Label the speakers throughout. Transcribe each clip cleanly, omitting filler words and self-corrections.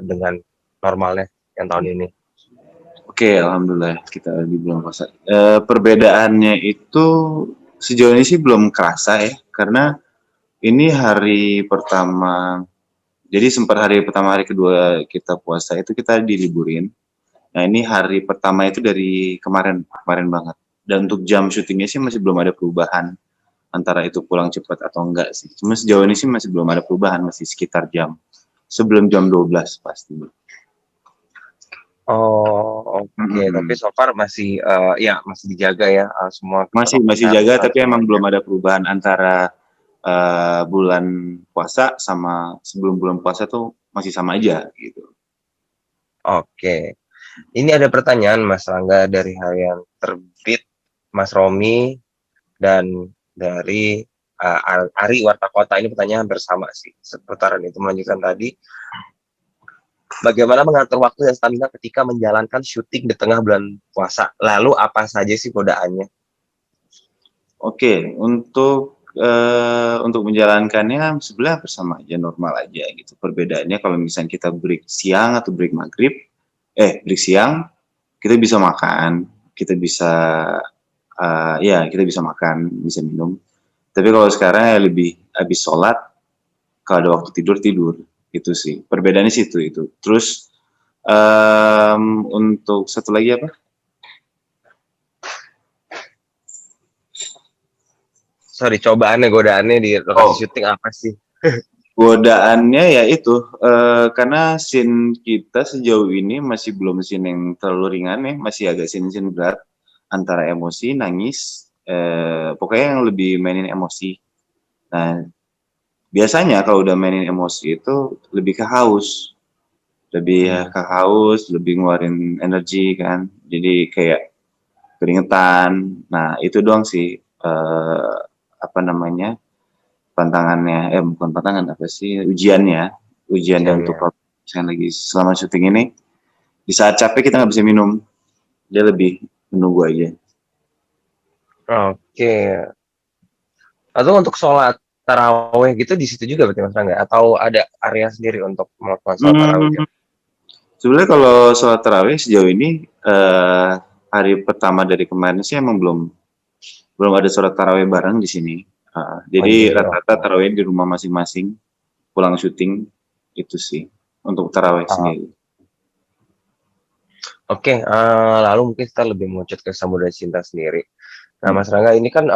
Speaker 1: dengan normalnya yang tahun ini?
Speaker 2: Oke, alhamdulillah kita di bulan puasa. Perbedaannya itu sejauh ini sih belum kerasa ya, karena ini hari pertama. Jadi sempat hari pertama, hari kedua kita puasa itu kita diliburin. Nah ini hari pertama itu dari kemarin banget. Dan untuk jam syutingnya sih masih belum ada perubahan antara itu pulang cepat atau enggak sih. Cuma sejauh ini sih masih belum ada perubahan, masih sekitar sebelum jam 12 pasti.
Speaker 1: Oh, oke. Tapi
Speaker 2: Mm-mm.
Speaker 1: so far masih, ya masih dijaga ya, semua protokol
Speaker 2: Masih jaga,
Speaker 1: kesehatan
Speaker 2: tapi emang
Speaker 1: semuanya.
Speaker 2: belum ada perubahan antara bulan puasa sama sebelum bulan puasa tuh masih sama aja gitu.
Speaker 1: Oke. Ini ada pertanyaan Mas Rangga dari harian Terbit, Mas Romi, dan dari Ari Warta Kota. Ini pertanyaan hampir sama sih, seputaran itu melanjutkan tadi. Bagaimana mengatur waktu dan stamina ketika menjalankan syuting di tengah bulan puasa? Lalu apa saja sih godaannya?
Speaker 2: Oke, untuk menjalankannya sebenarnya bersama aja, normal aja gitu. Perbedaannya kalau misalnya kita break siang atau break maghrib, break siang, kita bisa makan, kita bisa, ya kita bisa makan, bisa minum. Tapi kalau sekarang ya lebih habis sholat, kalau ada waktu tidur, tidur. Itu sih, perbedaannya sih itu. Terus, untuk satu lagi apa?
Speaker 1: Sorry, cobaannya, godaannya di lokasi
Speaker 2: Oh,
Speaker 1: syuting apa sih?
Speaker 2: godaannya ya itu, karena scene kita sejauh ini masih belum scene yang terlalu ringan ya, masih agak scene-scene berat antara emosi, nangis, pokoknya yang lebih mainin emosi. Nah, biasanya kalau udah mainin emosi itu lebih ke haus,
Speaker 1: Hmm.
Speaker 2: lebih ngeluarin energi kan. Jadi kayak keringetan. Nah, itu doang sih, apa namanya, pantangannya, bukan pantangan, apa sih, ujiannya untuk
Speaker 1: Ujiannya.
Speaker 2: misalnya lagi selama syuting ini, di saat capek kita nggak bisa minum, dia lebih menunggu aja.
Speaker 1: Oke. Atau untuk sholat taraweh gitu di situ juga berarti Mas Rangga? Atau ada area sendiri untuk melakukan sholat tarawehnya?
Speaker 2: Hmm, sebenarnya kalau sholat tarawih sejauh ini, hari pertama dari kemarin sih emang belum belum ada sholat tarawih bareng di sini.
Speaker 1: Oh
Speaker 2: Jadi
Speaker 1: jadi
Speaker 2: rata-rata tarawih di rumah masing-masing, pulang syuting, itu sih untuk tarawih
Speaker 1: oh,
Speaker 2: sendiri.
Speaker 1: oke, lalu mungkin kita lebih mengerucut ke Samudra Cinta sendiri. Nah,
Speaker 2: Hmm.
Speaker 1: Mas Rangga ini kan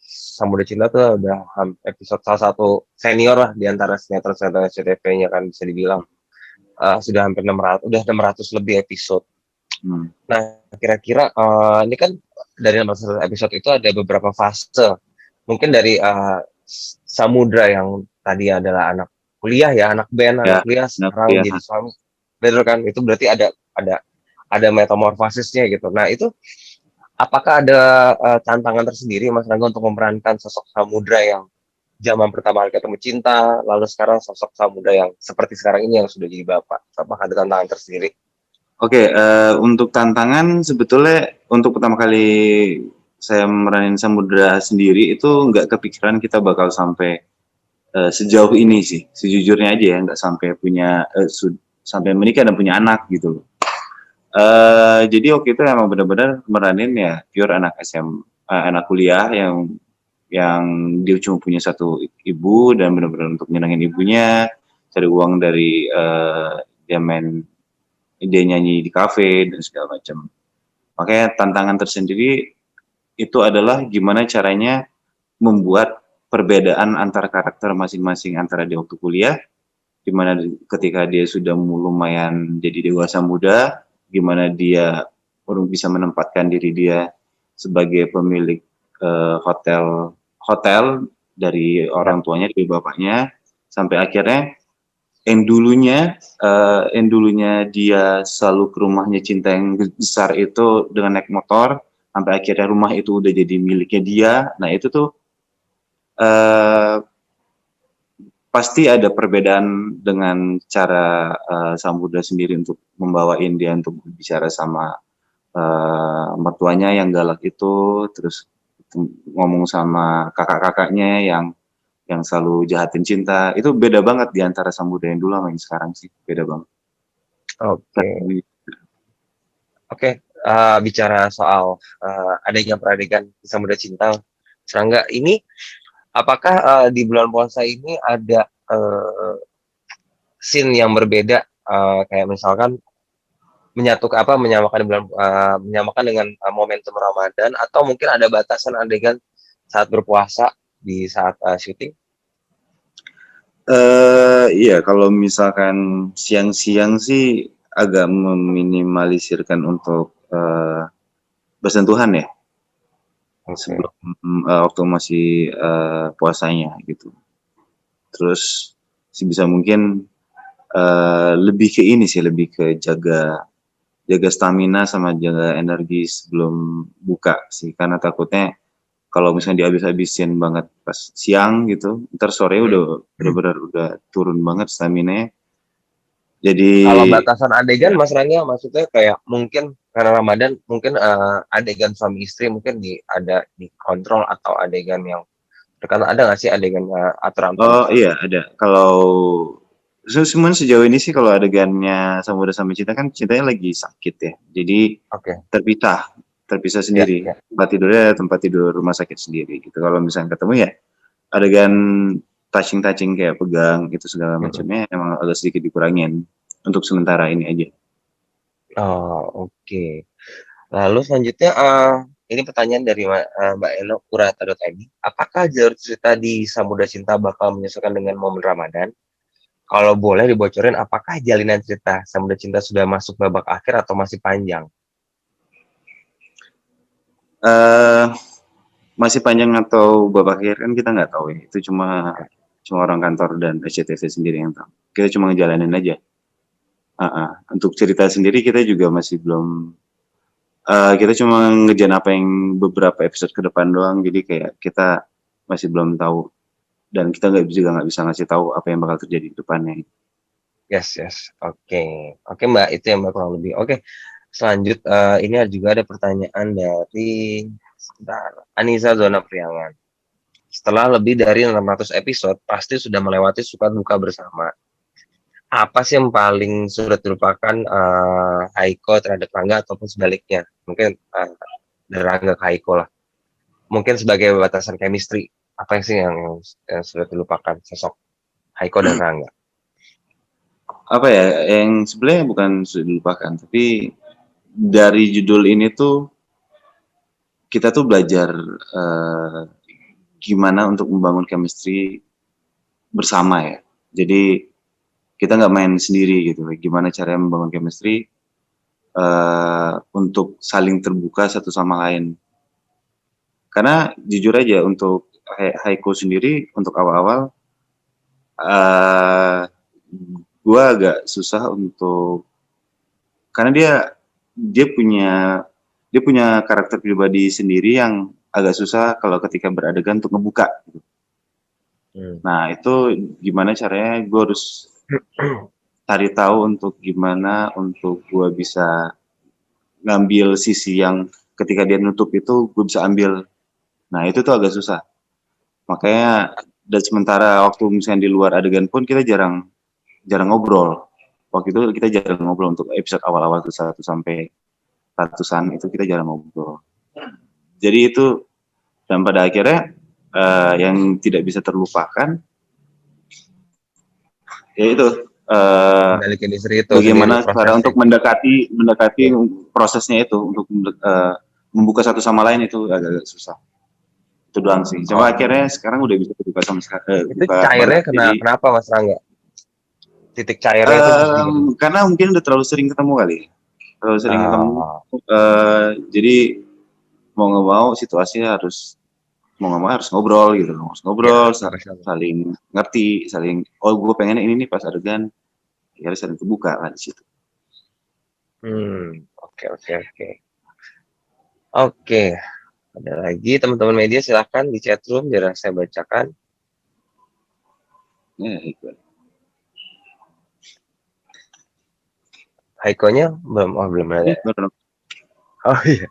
Speaker 1: Samudra Cinta tuh udah episode salah satu senior lah di antara sinetron-sinetron SCTV-nya kan bisa dibilang. Sudah hampir 600, udah 600 lebih episode.
Speaker 2: Hmm.
Speaker 1: Nah, kira-kira ini kan dari 600 episode itu ada beberapa fase. Mungkin dari Samudra yang tadi adalah anak kuliah ya, anak band, anak
Speaker 2: Ya,
Speaker 1: kuliah
Speaker 2: nah,
Speaker 1: sekarang
Speaker 2: ya.
Speaker 1: jadi suami. Bener kan? Itu berarti ada metamorfosisnya gitu. Nah, itu apakah ada tantangan tersendiri Mas Rangga untuk memerankan sosok Samudra yang zaman pertama kali ketemu cinta, lalu sekarang sosok Samudra yang seperti sekarang ini yang sudah jadi bapak? Apakah ada tantangan tersendiri?
Speaker 2: Oke, untuk tantangan sebetulnya untuk pertama kali saya meranin Samudra sendiri itu nggak kepikiran kita bakal sampai sejauh ini sih, sejujurnya aja ya, nggak sampai sampai menikah dan punya anak gitu loh. Jadi waktu itu emang benar-benar meranin ya pure anak anak kuliah yang dia cuma punya satu ibu dan benar-benar untuk nyenengin ibunya, cari uang dari dia nyanyi di kafe dan segala macam. Makanya tantangan tersendiri itu adalah gimana caranya membuat perbedaan antar karakter masing-masing antara di waktu kuliah, gimana ketika dia sudah lumayan jadi dewasa muda, gimana dia baru bisa menempatkan diri dia sebagai pemilik hotel hotel dari
Speaker 1: Ya.
Speaker 2: orang tuanya, dari bapaknya, sampai akhirnya yang dulunya dia selalu ke rumahnya cinta yang besar itu dengan naik motor, sampai akhirnya rumah itu udah jadi miliknya dia. Nah itu tuh eh, pasti ada perbedaan dengan cara Samudra sendiri untuk membawain dia untuk bicara sama mertuanya yang galak itu, terus ngomong sama kakak-kakaknya yang yang selalu jahatin cinta. Itu beda banget di antara Samudra yang dulu sama yang sekarang sih, beda banget.
Speaker 1: Oke. Oke, bicara soal adegan per adegan Samudra Cinta, Serangga, ini apakah di bulan puasa ini ada scene yang berbeda, kayak misalkan menyamakan dengan momentum Ramadan, atau mungkin ada batasan adegan saat berpuasa di saat syuting?
Speaker 2: Iya, kalau misalkan siang-siang sih agak meminimalisirkan untuk bersentuhan ya,
Speaker 1: Oke.
Speaker 2: sebelum waktu masih puasanya gitu. Terus sebisa mungkin lebih ke ini sih, lebih ke jaga stamina sama jaga energi sebelum buka sih, karena takutnya kalau misalnya dihabis-habisin banget pas siang gitu, ntar sore udah benar-benar udah turun banget stamina-nya. Jadi
Speaker 1: Kalau batasan adegan,
Speaker 2: ya,
Speaker 1: Mas Rangga, maksudnya kayak mungkin karena Ramadan, mungkin adegan suami istri mungkin ada dikontrol, atau adegan yang terkadang ada nggak sih adegan aturan
Speaker 2: oh
Speaker 1: tertentu?
Speaker 2: iya ada. Kalau cuman sejauh ini sih kalau adegannya Samudra sama Cinta kan cintanya lagi sakit ya. Jadi
Speaker 1: Oke,
Speaker 2: terpisah, terpisah
Speaker 1: ya,
Speaker 2: sendiri.
Speaker 1: ya.
Speaker 2: Tempat tidurnya tempat tidur rumah sakit sendiri gitu. Kalau misalnya ketemu ya adegan touching-touching kayak pegang itu segala
Speaker 1: Mm-mm.
Speaker 2: macamnya emang agak sedikit dikurangin untuk sementara ini aja.
Speaker 1: Oh, oke. Lalu selanjutnya, ini pertanyaan dari Mbak Eno Kurata.id. Apakah jalur cerita di Samudra Cinta bakal menyesuaikan dengan momen Ramadan? Kalau boleh dibocorin, apakah jalinan cerita Samudra Cinta sudah masuk babak akhir atau masih panjang?
Speaker 2: Eh masih panjang atau babak akhir kan kita nggak tahu ya. Itu cuma cuma orang kantor dan SCTV sendiri yang tahu. Kita cuma ngejalanin aja. Untuk cerita sendiri kita juga masih belum. Kita cuma ngejalan apa yang beberapa episode ke depan doang. Jadi kayak kita masih belum tahu dan kita nggak bisa ngasih tahu apa yang bakal terjadi di depannya.
Speaker 1: Yes, yes. Oke. Oke, Mbak, itu yang Mbak kurang lebih. Oke. Selanjut, ini juga ada pertanyaan dari sebentar, Anissa Zona Priangan. Setelah lebih dari 600 episode, pasti sudah melewati suka duka bersama. Apa sih yang paling sulit dilupakan, Haiko terhadap Rangga, ataupun sebaliknya? Mungkin dari Rangga ke Haiko lah. Mungkin sebagai batasan chemistry, apa sih yang sulit dilupakan sosok Haiko dan Rangga?
Speaker 2: Apa ya? Yang sebenarnya bukan sudah dilupakan, tapi dari judul ini tuh kita tuh belajar gimana untuk membangun chemistry bersama ya. Jadi kita nggak main sendiri gitu. Gimana caranya membangun chemistry untuk saling terbuka satu sama lain. Karena jujur aja untuk Haiko sendiri untuk awal-awal gue agak susah untuk karena dia punya karakter pribadi sendiri yang agak susah kalau ketika beradegan untuk ngebuka. Gitu. Nah itu gimana caranya gue harus cari tahu untuk gimana untuk gue bisa ngambil sisi yang ketika dia nutup itu gue bisa ambil. Nah itu tuh agak susah. Makanya dan sementara waktu misalnya di luar adegan pun kita jarang ngobrol. Waktu itu kita jarang ngobrol untuk episode awal-awal tuh 1 sampai ratusan itu kita jarang ngobrol. Jadi itu dan pada akhirnya yang tidak bisa terlupakan yaitu
Speaker 1: Balikin istri itu sendiri
Speaker 2: bagaimana cara
Speaker 1: prosesnya.
Speaker 2: untuk mendekati
Speaker 1: Oke.
Speaker 2: prosesnya itu untuk membuka satu sama lain itu agak susah. Itu doang sih. Cuma
Speaker 1: Oh,
Speaker 2: akhirnya sekarang udah bisa terbuka sama
Speaker 1: itu
Speaker 2: buka
Speaker 1: cairnya
Speaker 2: banget. Jadi
Speaker 1: kenapa, Mas Rangga? Titik cairnya itu di mana?
Speaker 2: karena mungkin udah terlalu sering ketemu kali. Terlalu sering ketemu.
Speaker 1: Ah,
Speaker 2: Jadi mau nggak mau situasinya harus mau nggak mau harus ngobrol gitu, harus
Speaker 1: ya,
Speaker 2: ngobrol,
Speaker 1: harus ada.
Speaker 2: saling ngerti, saling oh gue pengen ini nih pas adegan, ya harus saling terbuka lah di situ.
Speaker 1: Oke, oke, oke. Oke, ada lagi teman-teman media, silahkan di chat room biar saya bacakan.
Speaker 2: Ya, itu.
Speaker 1: Haikonya belum, oh belum ada.
Speaker 2: Baru
Speaker 1: Oh iya.